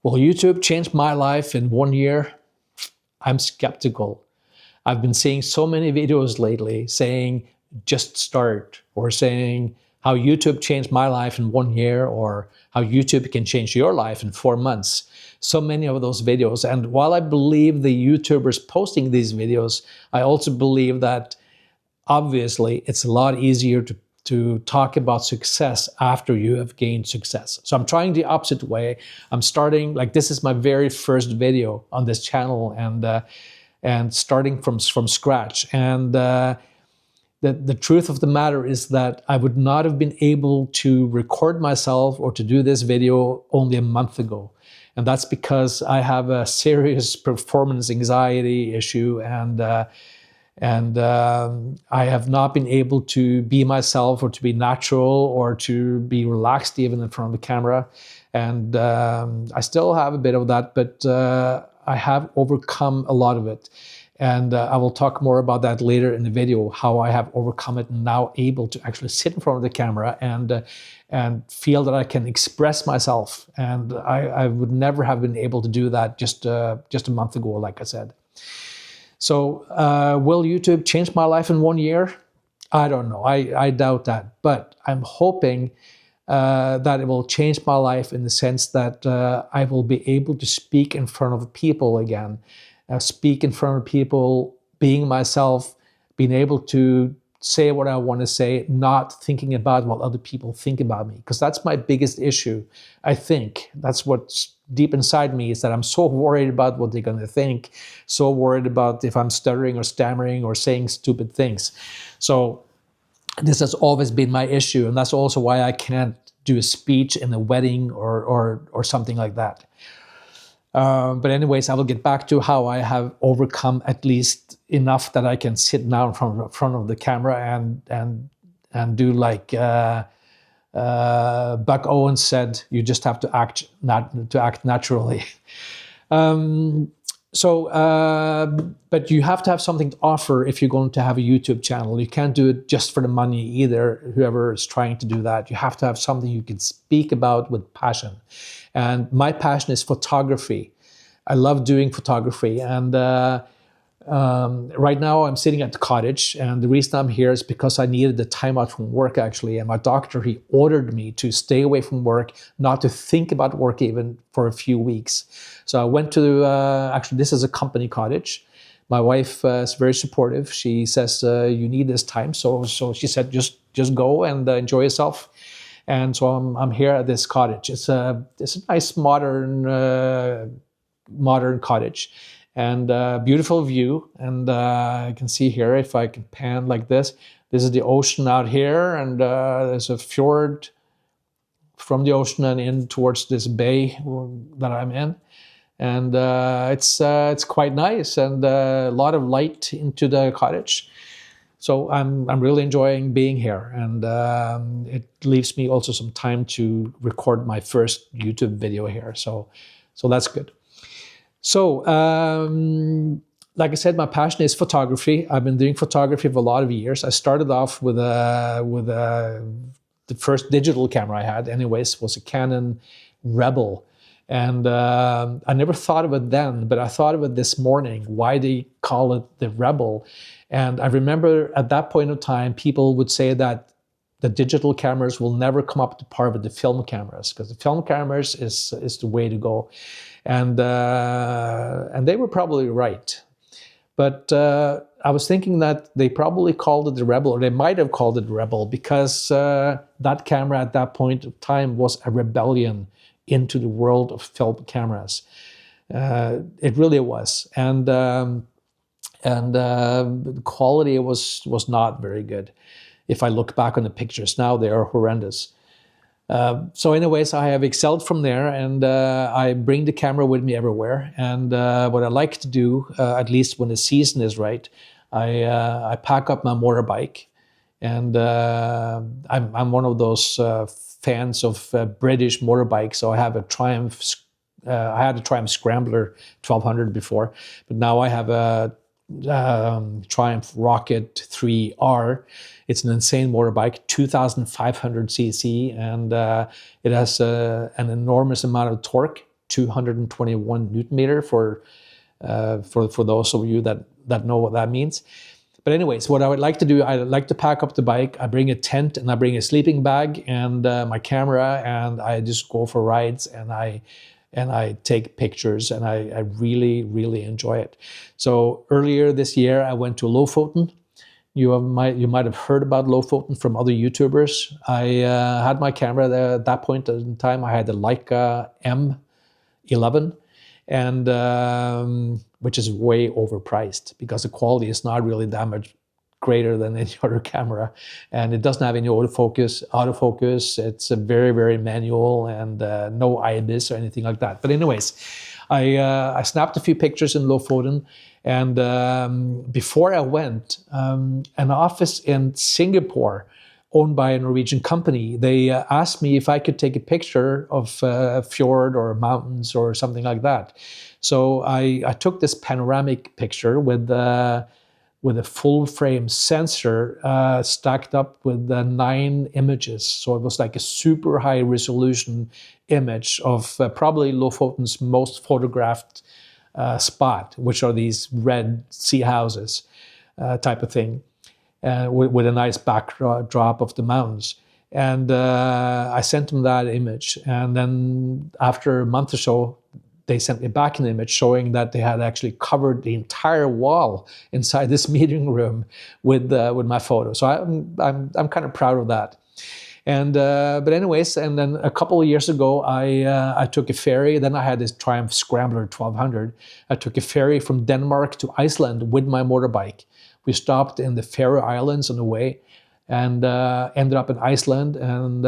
Will YouTube change my life in 1 year? I'm skeptical. I've been seeing so many videos lately saying, just start, or saying how YouTube changed my life in 1 year, or how YouTube can change your life in 4 months. So many of those videos. And while I believe the YouTubers posting these videos, I also believe that obviously it's a lot easier to talk about success after you have gained success. So I'm trying the opposite way. I'm starting, like, this is my very first video on this channel, and starting from scratch. And the truth of the matter is that I would not have been able to record myself or to do this video only a month ago. And that's because I have a serious performance anxiety issue, and I have not been able to be myself, or to be natural, or to be relaxed even in front of the camera. And I still have a bit of that, but I have overcome a lot of it. And I will talk more about that later in the video, how I have overcome it and now able to actually sit in front of the camera and feel that I can express myself. And I would never have been able to do that just a month ago, like I said. So will YouTube change my life in 1 year? I don't know. I doubt that. But I'm hoping that it will change my life in the sense that I will be able to speak in front of people again. Speak in front of people, being myself, being able to say what I want to say, not thinking about what other people think about me. Because that's my biggest issue, I think. That's what's deep inside me, is that I'm so worried about what they're going to think, so worried about if I'm stuttering or stammering or saying stupid things. So this has always been my issue, and that's also why I can't do a speech in a wedding or something like that. But anyways, I will get back to how I have overcome at least enough that I can sit now in front of the camera and do like Buck Owens said, you just have to act naturally. But you have to have something to offer if you're going to have a YouTube channel. You can't do it just for the money either, whoever is trying to do that. You have to have something you can speak about with passion. And my passion is photography. I love doing photography. And right now I'm sitting at the cottage. And the reason I'm here is because I needed the time out from work, actually. And my doctor, he ordered me to stay away from work, not to think about work even for a few weeks. So I went to, actually, this is a company cottage. My wife is very supportive. She says, you need this time. So she said, just go and enjoy yourself. And so I'm here at this cottage. It's a nice modern cottage, and beautiful view. And I can see here, if I can pan like this, this is the ocean out here, and there's a fjord from the ocean and in towards this bay that I'm in. And it's quite nice, and a lot of light into the cottage. So I'm really enjoying being here, and it leaves me also some time to record my first YouTube video here. So that's good. So like I said, my passion is photography. I've been doing photography for a lot of years. I started off with the first digital camera I had, anyways, was a Canon Rebel. And I never thought of it then, but I thought of it this morning, why they call it the Rebel. And I remember at that point of time, people would say that the digital cameras will never come up to par with the film cameras, because the film cameras is the way to go. And they were probably right. But I was thinking that they probably called it the Rebel, or they might have called it the Rebel, because that camera at that point of time was a rebellion into the world of film cameras. It really was. And the quality was not very good. If I look back on the pictures now, they are horrendous. So anyways, I have excelled from there, and I bring the camera with me everywhere. And what I like to do, at least when the season is right, I pack up my motorbike. And I'm one of those fans of British motorbikes. So I have a Triumph. I had a Triumph Scrambler 1200 before, but now I have a Triumph Rocket 3R. It's an insane motorbike, 2,500 cc, and it has an enormous amount of torque. 221 Newton meter for those of you that know what that means. But anyways, what I would like to do, I like to pack up the bike. I bring a tent and I bring a sleeping bag and my camera, and I just go for rides and I take pictures, and I really, really enjoy it. So earlier this year, I went to Lofoten. You might have heard about Lofoten from other YouTubers. I had my camera there at that point in time. I had the Leica M11, and which is way overpriced because the quality is not really that much greater than any other camera, and it doesn't have any autofocus. It's a very, very manual, and no IBIS or anything like that. But anyways, I snapped a few pictures in Lofoten, and before I went, an office in Singapore owned by a Norwegian company, they asked me if I could take a picture of a fjord or mountains or something like that. So I took this panoramic picture with a full frame sensor stacked up with 9 images. So it was like a super high resolution image of probably Lofoten's most photographed spot, which are these red sea houses type of thing. With a nice backdrop of the mountains. And I sent them that image. And then after a month or so, they sent me back an image showing that they had actually covered the entire wall inside this meeting room with my photo. So I'm kind of proud of that. And but anyways, and then a couple of years ago, I took a ferry. Then I had this Triumph Scrambler 1200. I took a ferry from Denmark to Iceland with my motorbike. We stopped in the Faroe Islands on the way, and ended up in Iceland. And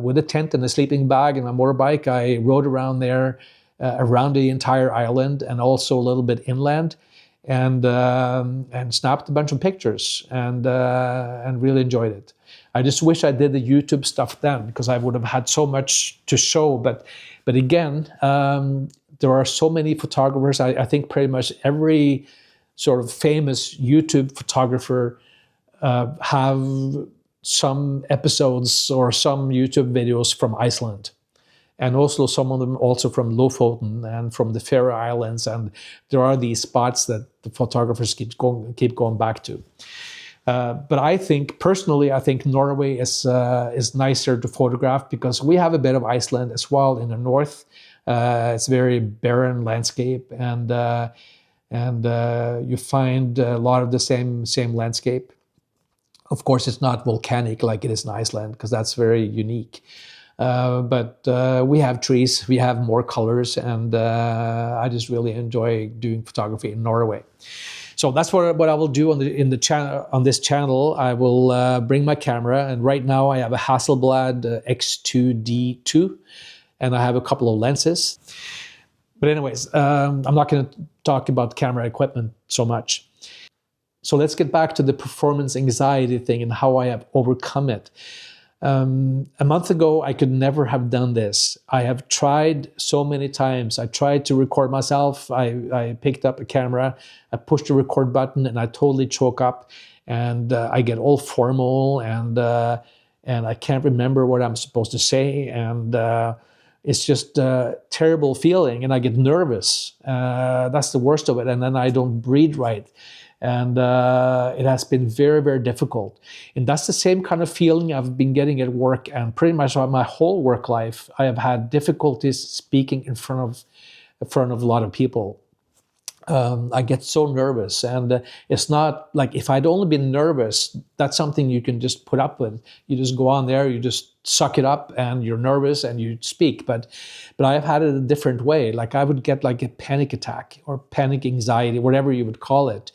with a tent and a sleeping bag and my motorbike, I rode around there, around the entire island, and also a little bit inland, and snapped a bunch of pictures, and really enjoyed it. I just wish I did the YouTube stuff then, because I would have had so much to show. But again, there are so many photographers. I think pretty much every sort of famous YouTube photographer have some episodes or some YouTube videos from Iceland, and also some of them also from Lofoten and from the Faroe Islands. And there are these spots that the photographers keep going back to. But I think personally, Norway is nicer to photograph because we have a bit of Iceland as well in the north. It's very barren landscape, and you find a lot of the same landscape. Of course, it's not volcanic like it is in Iceland, because that's very unique. But we have trees, we have more colors, and I just really enjoy doing photography in Norway. So that's what I will do on this channel. I will bring my camera, and right now I have a Hasselblad X2D2, and I have a couple of lenses. But anyways, I'm not going to talk about camera equipment so much. So let's get back to the performance anxiety thing and how I have overcome it. A month ago, I could never have done this. I have tried so many times. I tried to record myself. I picked up a camera, I pushed the record button, and I totally choke up, and I get all formal, and I can't remember what I'm supposed to say, and it's just a terrible feeling, and I get nervous. That's the worst of it, and then I don't breathe right. And it has been very, very difficult. And that's the same kind of feeling I've been getting at work, and pretty much my whole work life. I have had difficulties speaking in front of a lot of people. I get so nervous, and it's not like if I'd only been nervous, that's something you can just put up with. You just go on there, you just suck it up, and you're nervous and you speak. But I have had it a different way. Like I would get like a panic attack or panic anxiety, whatever you would call it.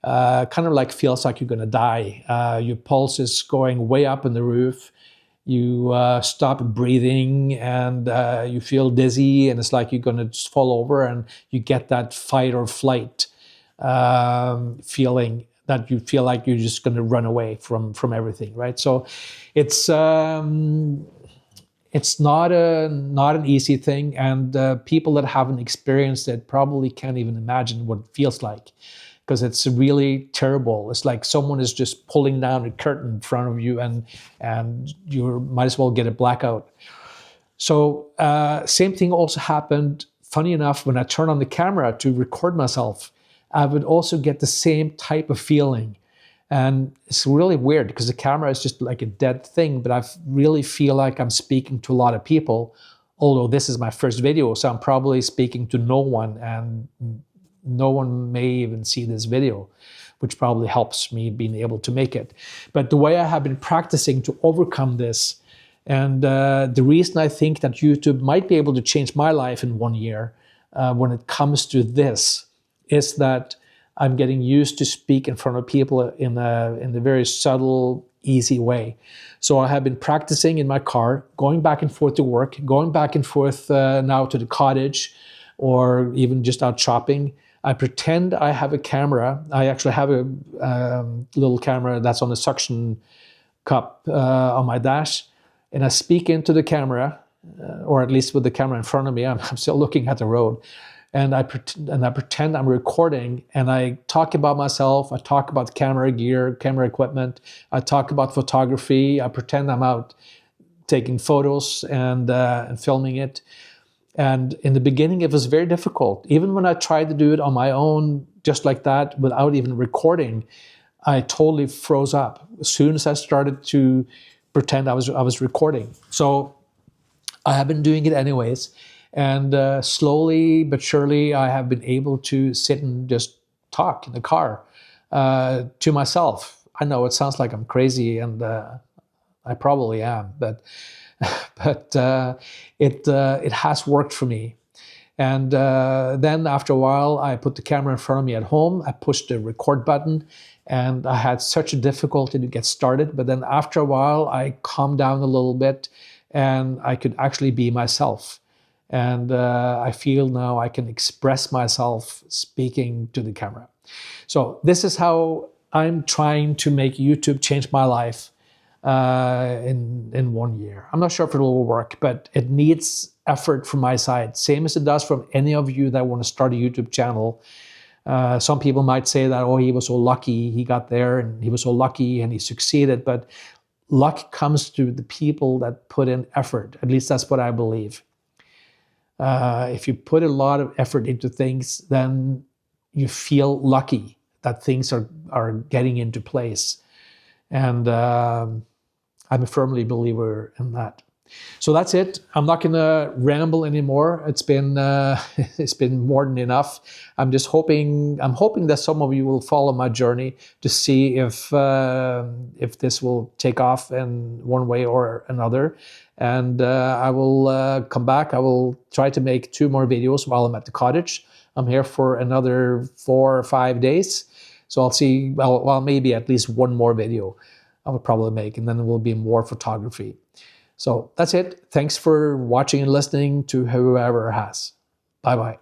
Kind of like feels like you're going to die. Your pulse is going way up in the roof. You stop breathing, and you feel dizzy, and it's like you're going to just fall over, and you get that fight or flight feeling that you feel like you're just going to run away from everything, right? So it's not an easy thing, and people that haven't experienced it probably can't even imagine what it feels like. Because it's really terrible. It's like someone is just pulling down a curtain in front of you, and you might as well get a blackout. So same thing also happened funny enough, when I turn on the camera to record myself, I would also get the same type of feeling. And it's really weird because the camera is just like a dead thing, but I really feel like I'm speaking to a lot of people, although this is my first video, so I'm probably speaking to no one, and no one may even see this video, which probably helps me being able to make it. But the way I have been practicing to overcome this, and the reason I think that YouTube might be able to change my life in 1 year when it comes to this, is that I'm getting used to speak in front of people in a very subtle, easy way. So I have been practicing in my car, going back and forth to work, going back and forth now to the cottage, or even just out shopping. I pretend I have a camera. I actually have a little camera that's on a suction cup on my dash, and I speak into the camera, or at least with the camera in front of me. I'm still looking at the road. And I pretend I'm recording, and I talk about myself. I talk about camera gear, camera equipment. I talk about photography. I pretend I'm out taking photos and filming it. And in the beginning, it was very difficult. Even when I tried to do it on my own, just like that, without even recording, I totally froze up as soon as I started to pretend I was recording. So I have been doing it anyways. And slowly but surely, I have been able to sit and just talk in the car to myself. I know it sounds like I'm crazy, and I probably am, but it has worked for me. And then after a while, I put the camera in front of me at home. I pushed the record button, and I had such a difficulty to get started. But then after a while, I calmed down a little bit, and I could actually be myself. And I feel now I can express myself speaking to the camera. So this is how I'm trying to make YouTube change my life in 1 year. I'm not sure if it will work, but it needs effort from my side, same as it does from any of you that want to start a YouTube channel. Some people might say that, oh, he was so lucky, he got there, and he was so lucky and he succeeded. But luck comes to the people that put in effort. At least that's what I believe. If you put a lot of effort into things, then you feel lucky that things are getting into place. And I'm a firmly believer in that. So that's it. I'm not going to ramble anymore. It's been more than enough. I'm hoping that some of you will follow my journey to see if this will take off in one way or another. And I will come back. I will try to make 2 more videos while I'm at the cottage. I'm here for another 4 or 5 days. So I'll see, well, maybe at least 1 more video I will probably make, and then there will be more photography. So that's it. Thanks for watching and listening to whoever has. Bye-bye.